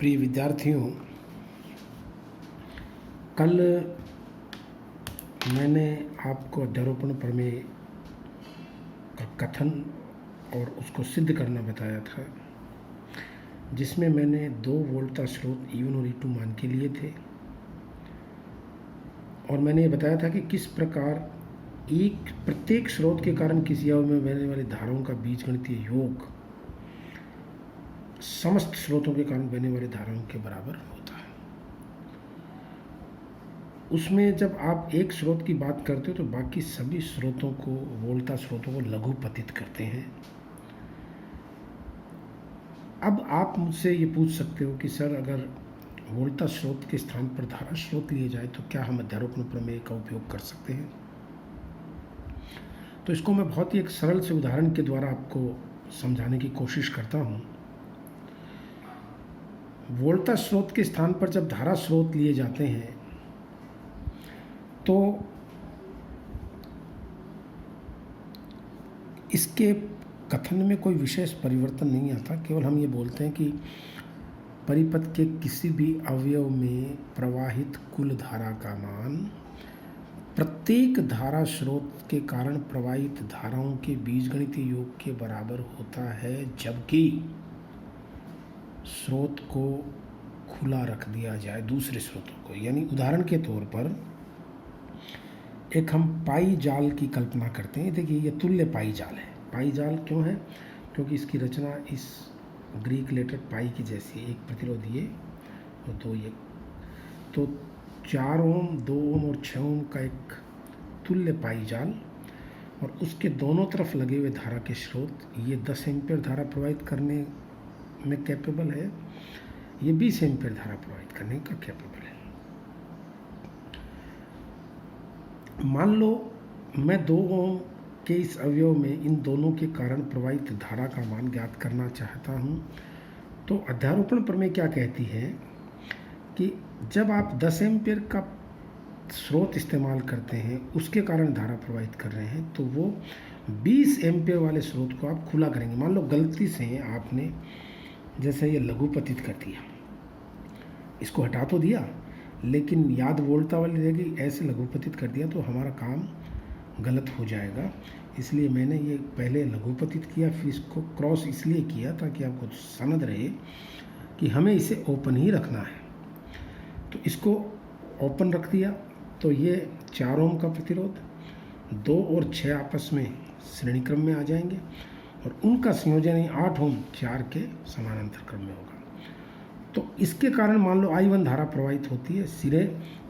प्रिय विद्यार्थियों, कल मैंने आपको अध्यारोपण प्रमेय का कथन और उसको सिद्ध करना बताया था, जिसमें मैंने 2 वोल्ट का स्रोत E1 और E2 मान के लिए थे और मैंने ये बताया था कि किस प्रकार प्रत्येक स्रोत के कारण किसी अवयव में बहने वाली धाराओं का बीजगणितीय योग समस्त स्रोतों के कारण बहने वाली धाराओं के बराबर होता है। उसमें जब आप एक स्रोत की बात करते हो तो बाकी सभी स्रोतों को, वोल्टा स्रोतों को लघुपतित करते हैं। अब आप मुझसे ये पूछ सकते हो कि सर, अगर वोल्टा स्रोत के स्थान पर धारा स्रोत लिए जाए तो क्या हम अध्यारोपण प्रमेय का उपयोग कर सकते हैं? तो इसको मैं बहुत ही एक सरल से उदाहरण के द्वारा आपको समझाने की कोशिश करता हूँ। वोल्टा स्रोत के स्थान पर जब धारा स्रोत लिए जाते हैं तो इसके कथन में कोई विशेष परिवर्तन नहीं आता। केवल हम ये बोलते हैं कि परिपथ के किसी भी अवयव में प्रवाहित कुल धारा का मान प्रत्येक धारा स्रोत के कारण प्रवाहित धाराओं के बीजगणितीय योग के बराबर होता है, जबकि स्रोत को खुला रख दिया जाए दूसरे स्रोतों को। यानी उदाहरण के तौर पर एक हम पाई जाल की कल्पना करते हैं। देखिए, ये तुल्य पाई जाल है। पाई जाल क्यों है? क्योंकि इसकी रचना इस ग्रीक लेटर पाई की जैसी है। एक प्रतिरोध ये और 2 ये, तो 4 ओम, 2 ओम और 6 ओम का एक तुल्य पाई जाल, और उसके दोनों तरफ लगे हुए धारा के स्रोत, ये 10 एम्पियर धारा प्रवाहित करने में कैपेबल है, ये 20 एम्पियर धारा प्रवाहित करने का कैपेबल है। मान लो मैं 2 ओम के इस अवयव में इन दोनों के कारण प्रवाहित धारा का मान ज्ञात करना चाहता हूँ। तो अध्यारोपण प्रमेय क्या कहती है कि जब आप 10 एम्पियर का स्रोत इस्तेमाल करते हैं, उसके कारण धारा प्रवाहित कर रहे हैं, तो वो 20 एम्पियर वाले स्रोत को आप खुला करेंगे। मान लो गलती से आपने जैसे ये लघुपतित कर दिया, इसको हटा तो दिया, लेकिन याद वोल्टा वाली रह गई, ऐसे लघुपतित कर दिया तो हमारा काम गलत हो जाएगा। इसलिए मैंने ये पहले लघुपतित किया, फिर इसको क्रॉस इसलिए किया ताकि आपको समझ रहे कि हमें इसे ओपन ही रखना है। तो इसको ओपन रख दिया तो ये 4 ओम का प्रतिरोध 2 और 6 आपस में श्रेणी क्रम में आ जाएंगे और उनका संयोजन 8 ओम 4 के समानांतर क्रम में होगा। तो इसके कारण मान लो I1 धारा प्रवाहित होती है सिरे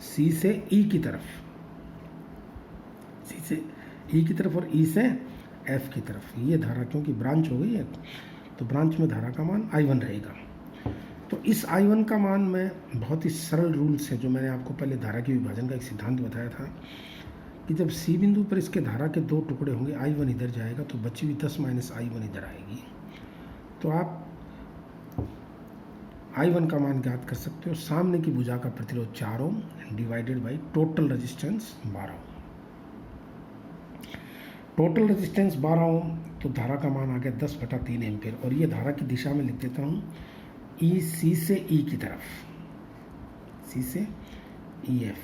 C से E की तरफ, C से E की तरफ और E से F की तरफ। ये धारा क्योंकि ब्रांच हो गई है तो ब्रांच में धारा का मान I1 रहेगा। तो इस I1 का मान मैं बहुत ही सरल रूल से, जो मैंने आपको पहले धारा के विभाजन का एक सिद्धांत बताया था कि जब C बिंदु पर इसके धारा के 2 टुकड़े होंगे, I1 इधर जाएगा तो बची हुई 10 - I1 इधर आएगी। तो आप I1 का मान ज्ञात कर सकते हो। सामने की भुजा का प्रतिरोध 4 ohm divided by total resistance 12 ohm. Total resistance 12 ohm, तो धारा का मान आ गया 10/3 एम्पियर। और ये धारा की दिशा में लिख देता हूँ C से E की तरफ, C से EF।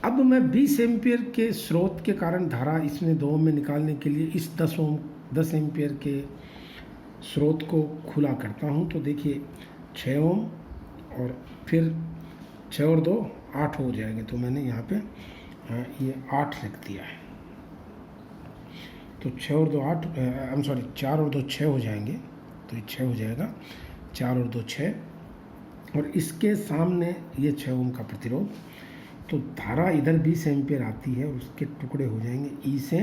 अब मैं 20 एम्पियर के स्रोत के कारण धारा इसमें 2 ओम में निकालने के लिए इस 10 एम्पियर के स्रोत को खुला करता हूँ। तो देखिए 6 ओम और फिर 6 और 2 8 हो जाएंगे। तो मैंने यहाँ पे ये 8 लिख दिया है। तो 6 और 2 8, 4 और 2 6 हो जाएंगे, तो ये 6 हो जाएगा। 4 और 2 6, और इसके सामने ये 6 ओम का प्रतिरोध। तो धारा इधर 20 एम्पियर आती है और उसके टुकड़े हो जाएंगे, E से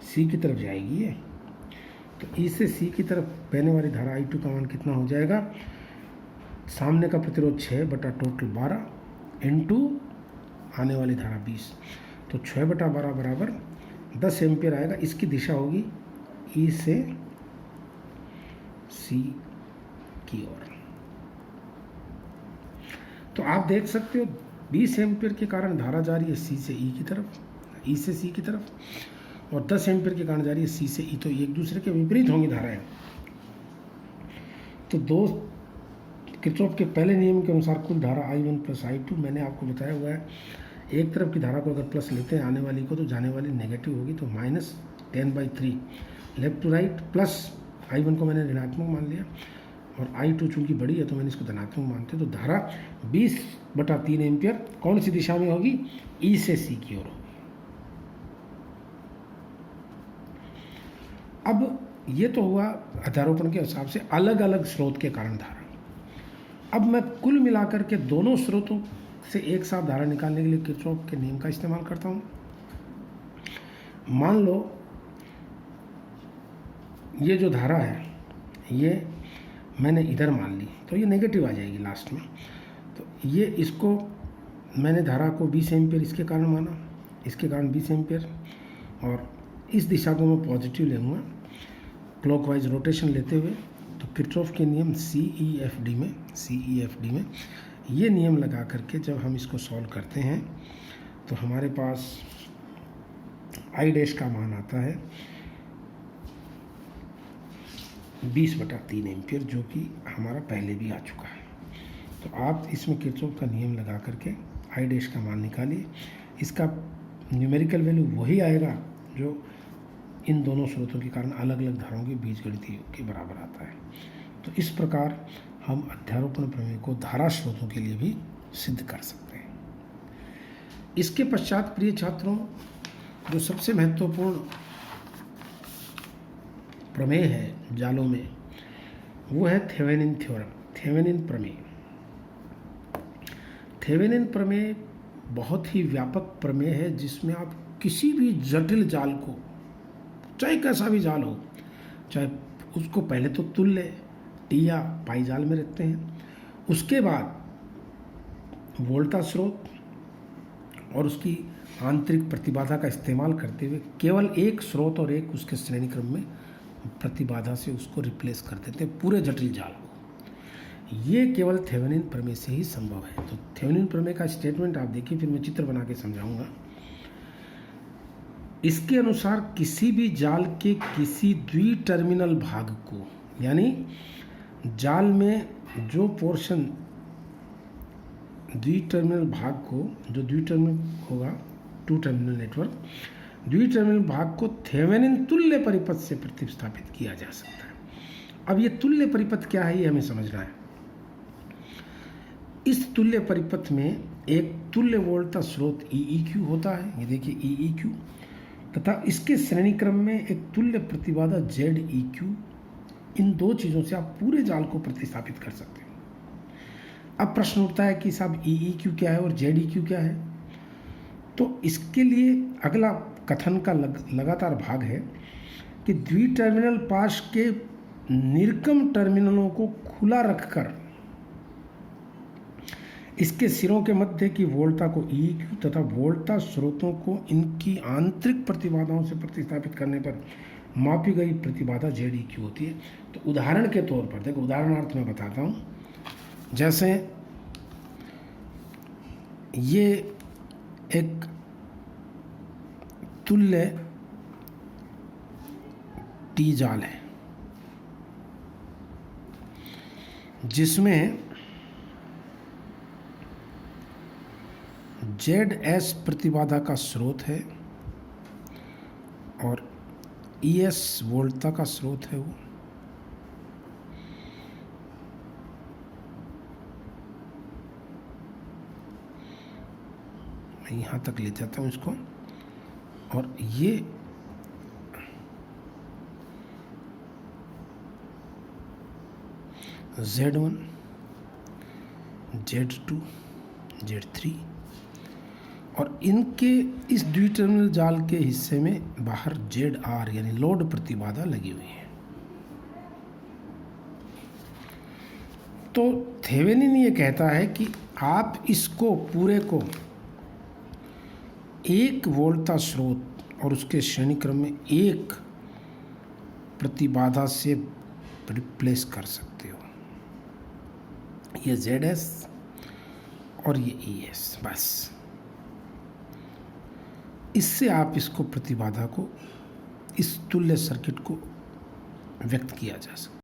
C की तरफ जाएगी ये। तो E से C की तरफ बहने वाली धारा I2 का मान कितना हो जाएगा? सामने का प्रतिरोध 6 बटा टोटल 12 इनटू आने वाली धारा 20, तो 6/12 बराबर 10 एम्पियर आएगा। इसकी दिशा होगी E से C की ओर। तो आप देख सकते हो 20 एम्पियर के कारण धारा जा रही है C से E की तरफ, E से C की तरफ, और 10 एम्पियर के कारण जा रही है C से E। तो एक दूसरे के विपरीत होंगी धाराएं। तो दो किरचॉफ के पहले नियम के अनुसार कुल धारा I1 प्लस I2 मैंने आपको बताया हुआ है। एक तरफ की धारा को अगर प्लस लेते हैं आने वाली को तो जाने वाली नेगेटिव होगी, तो -10/3 left to right, plus I1 को मैंने ऋणात्मक मान लिया और I2 चूंकि बड़ी है तो मैंने इसको धनात्मक मानते, तो धारा 20/3 एम्पियर कौन सी दिशा में होगी? E से C की ओर होगी। अब ये तो हुआ अध्यारोपण के हिसाब से अलग अलग स्रोत के कारण धारा। अब मैं कुल मिलाकर के दोनों स्रोतों से एक साथ धारा निकालने के लिए किरचॉफ के नियम का इस्तेमाल करता हूँ। मान लो ये जो धारा है ये मैंने इधर मान ली, तो ये नेगेटिव आ जाएगी लास्ट में। तो ये इसको मैंने धारा को 20 एम्पियर इसके कारण माना, इसके कारण 20 एम्पियर, और इस दिशा को मैं पॉजिटिव लेऊँगा क्लॉकवाइज रोटेशन लेते हुए। तो किरचॉफ के नियम CEFD में ये नियम लगा करके जब हम इसको सॉल्व करते हैं तो हमारे पास I डैश का मान आता है 20/3 एम्पियर, जो कि हमारा पहले भी आ चुका है। तो आप इसमें किरचॉफ का नियम लगा करके I डैश का मान निकालिए। इसका न्यूमेरिकल वैल्यू वही आएगा जो इन दोनों स्रोतों के कारण अलग अलग धाराओं के बीजगणितीय योग के बराबर आता है। तो इस प्रकार हम अध्यारोपण प्रमेय को धारा स्रोतों के लिए भी सिद्ध कर सकते हैं। इसके पश्चात प्रिय छात्रों, जो सबसे महत्वपूर्ण प्रमेय है जालों में, वो है थेवेनिन थ्योरम, थेवेनिन प्रमेय। थेवेनिन प्रमेय बहुत ही व्यापक प्रमेय है जिसमें आप किसी भी जटिल जाल को, चाहे कैसा भी जाल हो, चाहे उसको पहले तो तुल्य टी या पाई जाल में रखते हैं, उसके बाद वोल्टा स्रोत और उसकी आंतरिक प्रतिबाधा का इस्तेमाल करते हुए केवल एक स्रोत और एक उसके श्रेणी क्रम में प्रतिबाधा से उसको रिप्लेस कर देते हैं पूरे जटिल जाल को। ये केवल थेवेनिन प्रमेय से ही संभव है। तो थेवेनिन प्रमेय का स्टेटमेंट आप देखिए, फिर मैं चित्र बना के समझाऊंगा। इसके अनुसार किसी भी जाल के किसी द्विटर्मिनल भाग को, यानी जाल में जो पोर्शन द्विटर्मिनल भाग को, जो द्विटर्मिनल होगा, टू टर्मिनल नेटवर्क, द्विटर्मिनल भाग को थेवेनिन तुल्य परिपथ से प्रतिस्थापित किया जा सकता है। अब ये तुल्य परिपथ क्या है, ये हमें समझना है। इस तुल्य परिपथ में एक तुल्य वोल्टा स्रोत EEQ होता है, ये देखिए EEQ, तथा इसके श्रेणी क्रम में एक तुल्य प्रतिबाधा ZEQ। इन दो चीज़ों से आप पूरे जाल को प्रतिस्थापित कर सकते हैं। अब प्रश्न उठता है कि साहब EEQ क्या है और ZEQ क्या है? तो इसके लिए अगला कथन का लगातार भाग है कि द्विटर्मिनल पाश के निर्गम टर्मिनलों को खुला रखकर इसके सिरों के मध्य की वोल्टा को EEQ तथा वोल्टा स्रोतों को इनकी आंतरिक प्रतिबाधाओं से प्रतिस्थापित करने पर मापी गई प्रतिबाधा ZEQ होती है। तो उदाहरण के तौर पर देखो, उदाहरणार्थ मैं बताता हूँ। जैसे ये एक तुल्य टी जाल है जिसमें ZS प्रतिबाधा का स्रोत है और ES वोल्टा का स्रोत है। वो मैं यहाँ तक ले जाता हूँ इसको, और ये Z1, Z2, Z3 और इनके इस द्विटर्मिनल जाल के हिस्से में बाहर ZR यानी लोड प्रतिबाधा लगी हुई है। तो थेवेनिन ये कहता है कि आप इसको पूरे को एक वोल्टा स्रोत और उसके श्रेणी क्रम में एक प्रतिबाधा से रिप्लेस कर सकते हो। ये ZS और ये ES, बस इससे आप इसको प्रतिबाधा को, इस तुल्य सर्किट को व्यक्त किया जा सकता है।